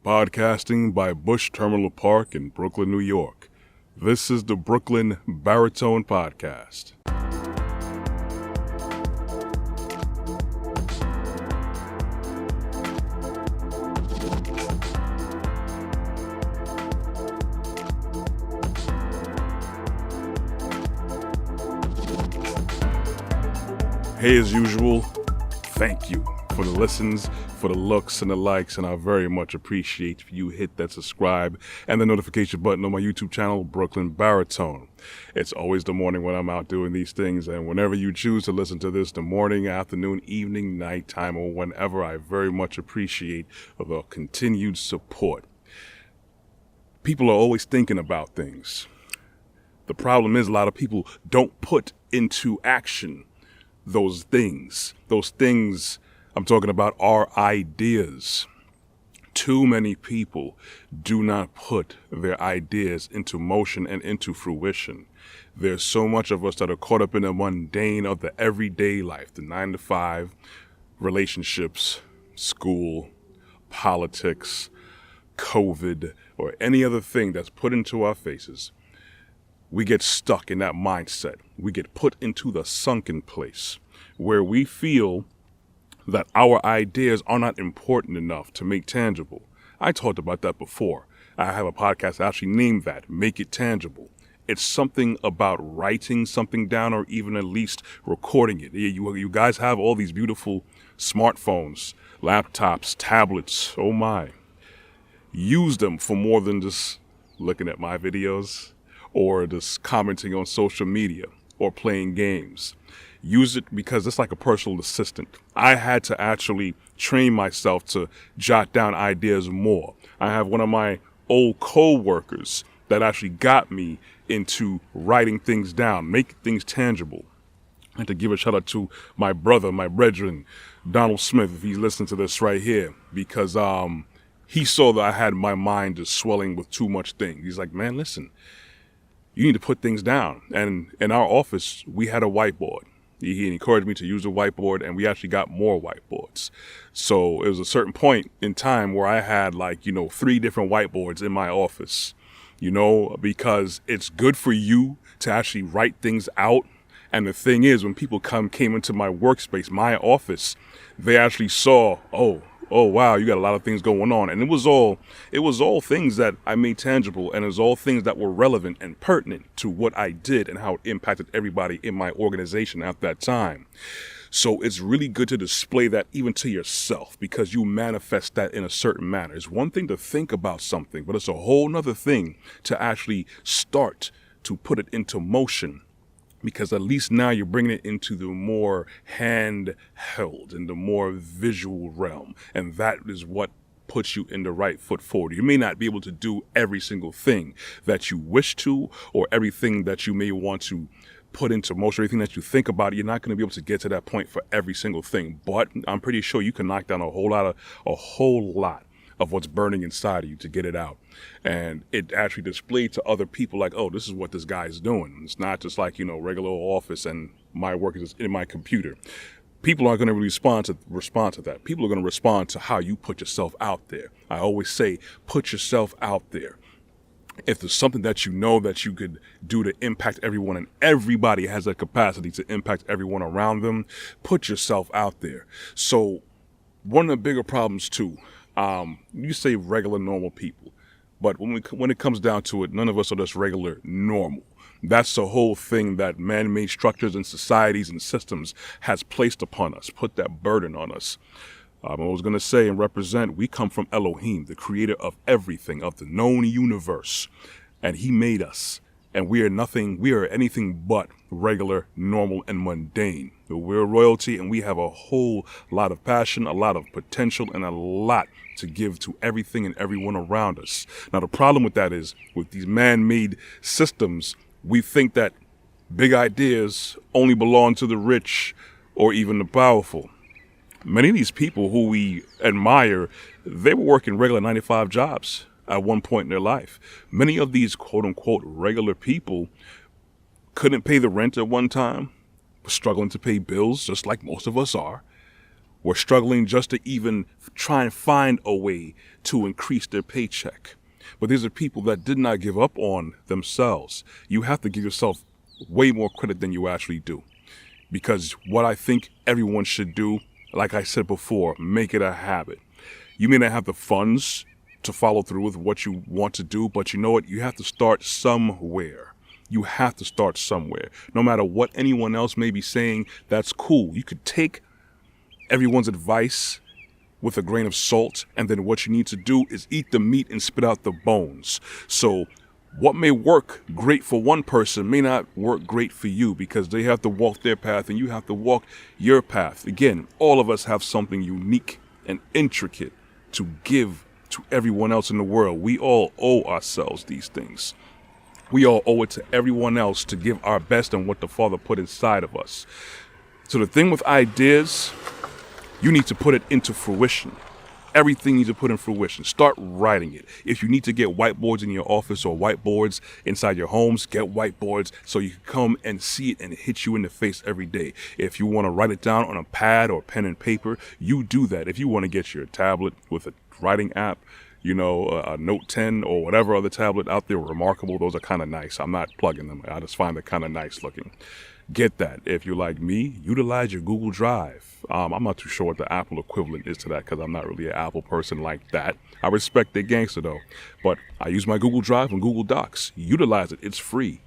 Podcasting by Bush Terminal Park in Brooklyn, New York. This is the Brooklyn Baritone Podcast. Hey, as usual, thank you for the listens, for the looks and the likes, and I very much appreciate if you hit that subscribe and the notification button on my YouTube channel, Brooklyn Baritone. It's always the morning when I'm out doing these things, and whenever you choose to listen to this, the morning, afternoon, evening, nighttime, or whenever, I very much appreciate the continued support. People are always thinking about things. The problem is a lot of people don't put into action those things. I'm talking about our ideas. Too many people do not put their ideas into motion and into fruition. There's so much of us that are caught up in the mundane of the everyday life, the 9 to 5, relationships, school, politics, COVID, or any other thing that's put into our faces. We get stuck in that mindset. We get put into the sunken place where we feel that our ideas are not important enough to make tangible. I talked about that before. I have a podcast actually named that, Make It Tangible. It's something about writing something down or even at least recording it. You guys have all these beautiful smartphones, laptops, tablets, oh my. Use them for more than just looking at my videos or just commenting on social media or playing games. Use it because it's like a personal assistant. I had to actually train myself to jot down ideas more. I have one of my old co-workers that actually got me into writing things down, making things tangible. I had to give a shout out to my brother, my brethren, Donald Smith, if he's listening to this right here, because he saw that I had my mind just swelling with too much things. He's like, man, listen, you need to put things down. And in our office, we had a whiteboard. He encouraged me to use a whiteboard, and we actually got more whiteboards. So it was a certain point in time where I had 3 different whiteboards in my office, because it's good for you to actually write things out. And the thing is, when people came into my workspace, my office, they actually saw, oh wow, you got a lot of things going on. And it was all things that I made tangible, and it was all things that were relevant and pertinent to what I did and how it impacted everybody in my organization at that time. So it's really good to display that even to yourself, because you manifest that in a certain manner. It's one thing to think about something, but it's a whole nother thing to actually start to put it into motion. Because at least now you're bringing it into the more handheld and the more visual realm. And that is what puts you in the right foot forward. You may not be able to do every single thing that you wish to, or everything that you may want to put into motion, everything that you think about. You're not going to be able to get to that point for every single thing. But I'm pretty sure you can knock down a whole lot of what's burning inside of you to get it out. And it actually displayed to other people like, oh, this is what this guy is doing. It's not just like, regular office and my work is just in my computer. People aren't going to respond to that. People are going to respond to how you put yourself out there. I always say, put yourself out there. If there's something that you know that you could do to impact everyone, and everybody has that capacity to impact everyone around them, put yourself out there. So one of the bigger problems too, you say regular normal people, but when it comes down to it, none of us are just regular normal. That's the whole thing that man-made structures and societies and systems has placed upon us, put that burden on us. I was going to say and represent, we come from Elohim, the creator of everything, of the known universe, and he made us. And we are anything but regular, normal, and mundane. We're royalty, and we have a whole lot of passion, a lot of potential, and a lot to give to everything and everyone around us. Now, the problem with that is, with these man-made systems, we think that big ideas only belong to the rich or even the powerful. Many of these people who we admire, they were working regular 9-to-5 jobs at one point in their life. Many of these quote-unquote regular people couldn't pay the rent at one time, were struggling to pay bills just like most of us are. were struggling just to even try and find a way to increase their paycheck. But these are people that did not give up on themselves. You have to give yourself way more credit than you actually do. Because what I think everyone should do, like I said before, make it a habit. You may not have the funds to follow through with what you want to do, but you know what? You have to start somewhere. You have to start somewhere. No matter what anyone else may be saying, that's cool. You could take everyone's advice with a grain of salt, and then what you need to do is eat the meat and spit out the bones. So what may work great for one person may not work great for you, because they have to walk their path and you have to walk your path. Again, all of us have something unique and intricate to give to everyone else in the world. We all owe ourselves these things. We all owe it to everyone else to give our best on what the Father put inside of us. So the thing with ideas, you need to put it into fruition. Everything needs to put in fruition. Start writing it. If you need to get whiteboards in your office or whiteboards inside your homes, get whiteboards so you can come and see it and hit you in the face every day. If you want to write it down on a pad or pen and paper, you do that. If you want to get your tablet with a writing app, a Note 10 or whatever other tablet out there, Remarkable, those are kind of nice. I'm not plugging them. I just find them kind of nice looking. Get that. If you're like me, utilize your Google Drive. I'm not too sure what the Apple equivalent is to that, because I'm not really an Apple person like that. I respect their gangster though, but I use my Google Drive and Google Docs. Utilize it. It's free.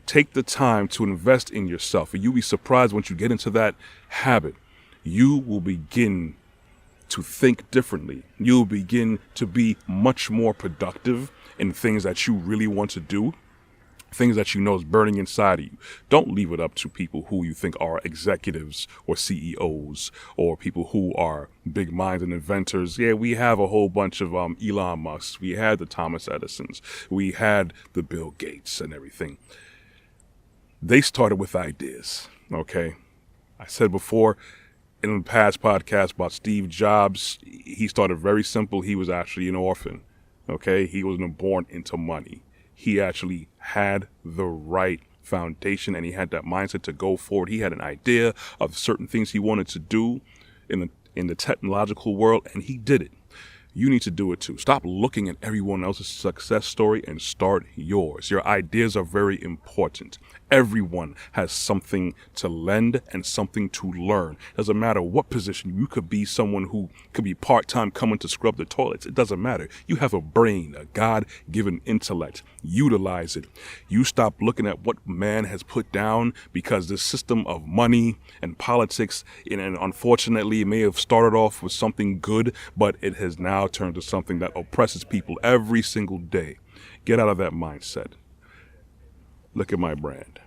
Take the time to invest in yourself, and you'll be surprised once you get into that habit. You will begin to think differently. You'll begin to be much more productive in things that you really want to do. Things that you know is burning inside of you. Don't leave it up to people who you think are executives or CEOs or people who are big minds and inventors. Yeah, we have a whole bunch of Elon Musks. We had the Thomas Edisons. We had the Bill Gates and everything. They started with ideas, okay? I said before in the past podcast about Steve Jobs, he started very simple. He was actually an orphan, okay? He wasn't born into money. He actually had the right foundation, and he had that mindset to go forward. He had an idea of certain things he wanted to do in the technological world, and he did it. You need to do it too. Stop looking at everyone else's success story and start yours. Your ideas are very important. Everyone has something to lend and something to learn. Doesn't matter what position. You could be someone who could be part-time coming to scrub the toilets. It doesn't matter. You have a brain, a God-given intellect. Utilize it. You stop looking at what man has put down, because this system of money and politics, and unfortunately, it may have started off with something good, but it has now turned to something that oppresses people every single day. Get out of that mindset. Look at my brand.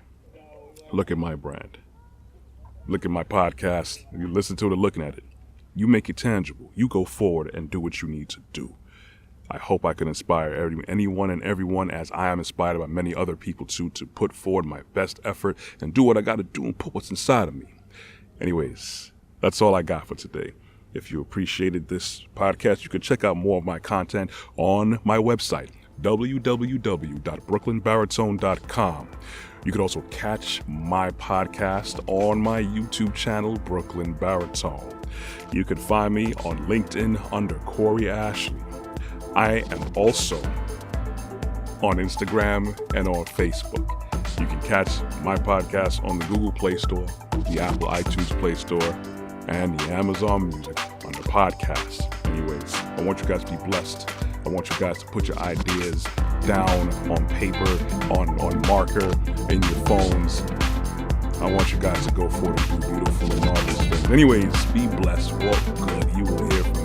Look at my brand. Look at my podcast. You listen to it looking at it. You make it tangible. You go forward and do what you need to do. I hope I can inspire anyone and everyone, as I am inspired by many other people too, to put forward my best effort and do what I got to do and put what's inside of me. Anyways, that's all I got for today. If you appreciated this podcast, you can check out more of my content on my website, www.brooklynbaritone.com. You can also catch my podcast on my YouTube channel, Brooklyn Baritone. You can find me on LinkedIn under Corey Ashley. I am also on Instagram and on Facebook. You can catch my podcast on the Google Play Store, the Apple iTunes Play Store, and the Amazon Music under podcasts. Anyways, I want you guys to be blessed. I want you guys to put your ideas down on paper, on marker, in your phones. I want you guys to go forward and do beautiful and marvelous things. Anyways, be blessed, walk good. You will hear from